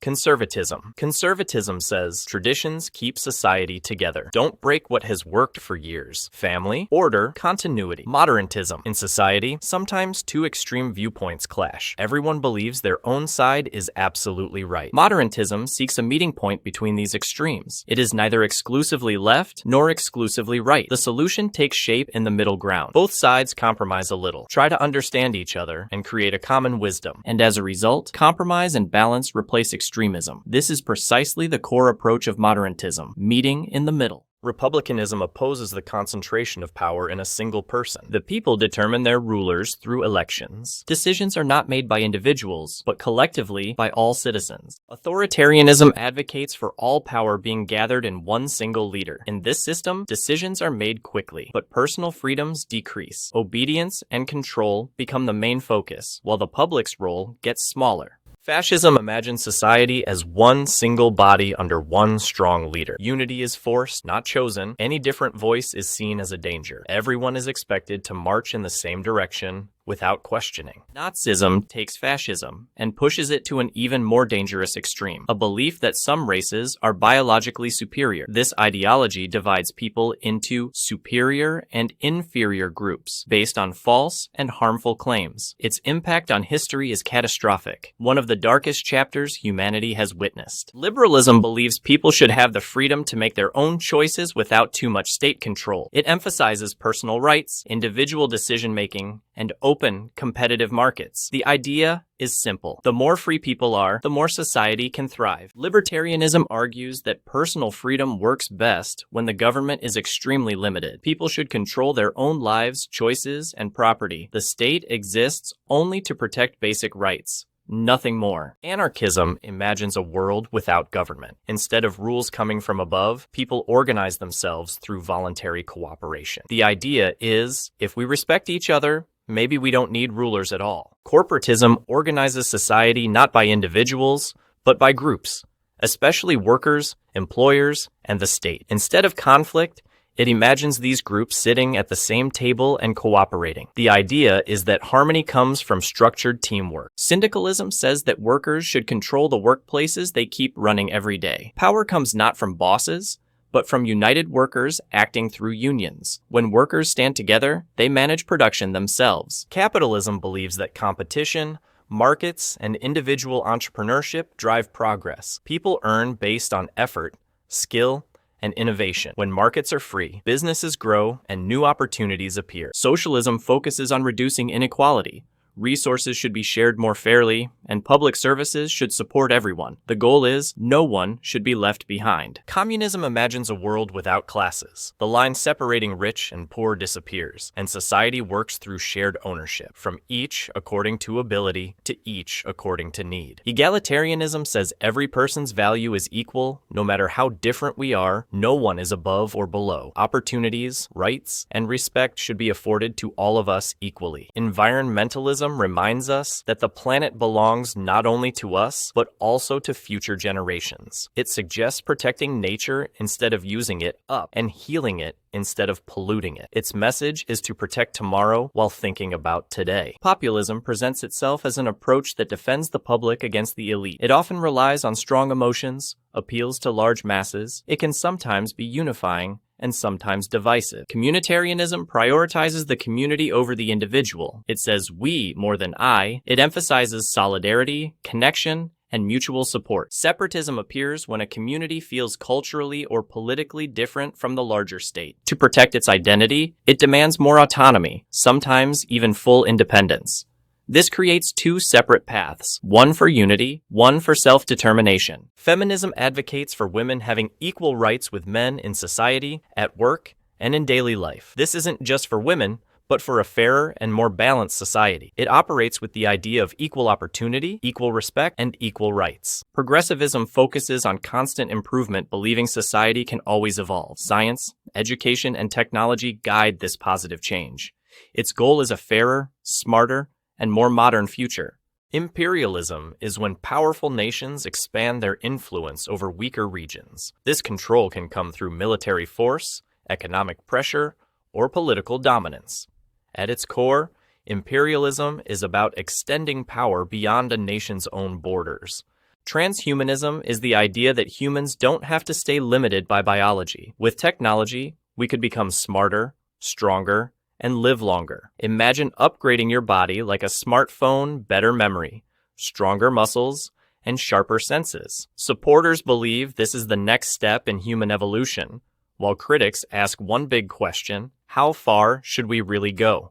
Conservatism. Conservatism says traditions keep society together. Don't break what has worked for years. Family, order, continuity. Moderantism. In society, sometimes two extreme viewpoints clash. Everyone believes their own side is absolutely right. Moderantism seeks a meeting point between these extremes. It is neither exclusively left nor exclusively right. The solution takes shape in the middle ground. Both sides compromise a little, try to understand each other, and create a common wisdom. And as a result, compromise and balance replace extremism. This is precisely the core approach of moderantism, meeting in the middle. Republicanism opposes the concentration of power in a single person. The people determine their rulers through elections. Decisions are not made by individuals, but collectively by all citizens. Authoritarianism advocates for all power being gathered in one single leader. In this system, decisions are made quickly, but personal freedoms decrease. Obedience and control become the main focus, while the public's role gets smaller. Fascism imagines society as one single body under one strong leader. Unity is forced, not chosen. Any different voice is seen as a danger. Everyone is expected to march in the same direction without questioning. Nazism takes fascism and pushes it to an even more dangerous extreme, a belief that some races are biologically superior. This ideology divides people into superior and inferior groups based on false and harmful claims. Its impact on history is catastrophic, one of the darkest chapters humanity has witnessed. Liberalism believes people should have the freedom to make their own choices without too much state control. It emphasizes personal rights, individual decision-making, and open, competitive markets. The idea is simple. The more free people are, the more society can thrive. Libertarianism argues that personal freedom works best when the government is extremely limited. People should control their own lives, choices, and property. The state exists only to protect basic rights. Nothing more. Anarchism imagines a world without government. Instead of rules coming from above, people organize themselves through voluntary cooperation. The idea is, if we respect each other, maybe we don't need rulers at all. Corporatism organizes society not by individuals, but by groups, especially workers, employers, and the state. Instead of conflict, it imagines these groups sitting at the same table and cooperating. The idea is that harmony comes from structured teamwork. Syndicalism says that workers should control the workplaces they keep running every day. Power comes not from bosses, but from united workers acting through unions. When workers stand together, they manage production themselves. Capitalism believes that competition, markets, and individual entrepreneurship drive progress. People earn based on effort, skill, and innovation. When markets are free, businesses grow and new opportunities appear. Socialism focuses on reducing inequality. Resources should be shared more fairly, and public services should support everyone. The goal is, no one should be left behind. Communism imagines a world without classes. The line separating rich and poor disappears, and society works through shared ownership, from each according to ability to each according to need. Egalitarianism says every person's value is equal, no matter how different we are. No one is above or below. Opportunities, rights, and respect should be afforded to all of us equally. Environmentalism reminds us that the planet belongs not only to us, but also to future generations. It suggests protecting nature instead of using it up, and healing it instead of polluting it. Its message is to protect tomorrow while thinking about today. Populism presents itself as an approach that defends the public against the elite. It often relies on strong emotions, appeals to large masses. It can sometimes be unifying, and sometimes divisive. Communitarianism prioritizes the community over the individual. It says we more than I. It emphasizes solidarity, connection, and mutual support. Separatism appears when a community feels culturally or politically different from the larger state. To protect its identity, it demands more autonomy, sometimes even full independence. This creates two separate paths, one for unity, one for self-determination. Feminism advocates for women having equal rights with men in society, at work, and in daily life. This isn't just for women, but for a fairer and more balanced society. It operates with the idea of equal opportunity, equal respect, and equal rights. Progressivism focuses on constant improvement, believing society can always evolve. Science, education, and technology guide this positive change. Its goal is a fairer, smarter, and more modern future. Imperialism is when powerful nations expand their influence over weaker regions. This control can come through military force, economic pressure, or political dominance. At its core, imperialism is about extending power beyond a nation's own borders. Transhumanism is the idea that humans don't have to stay limited by biology. With technology, we could become smarter, stronger, and live longer. Imagine upgrading your body like a smartphone, better memory, stronger muscles, and sharper senses. Supporters believe this is the next step in human evolution, while critics ask one big question: how far should we really go?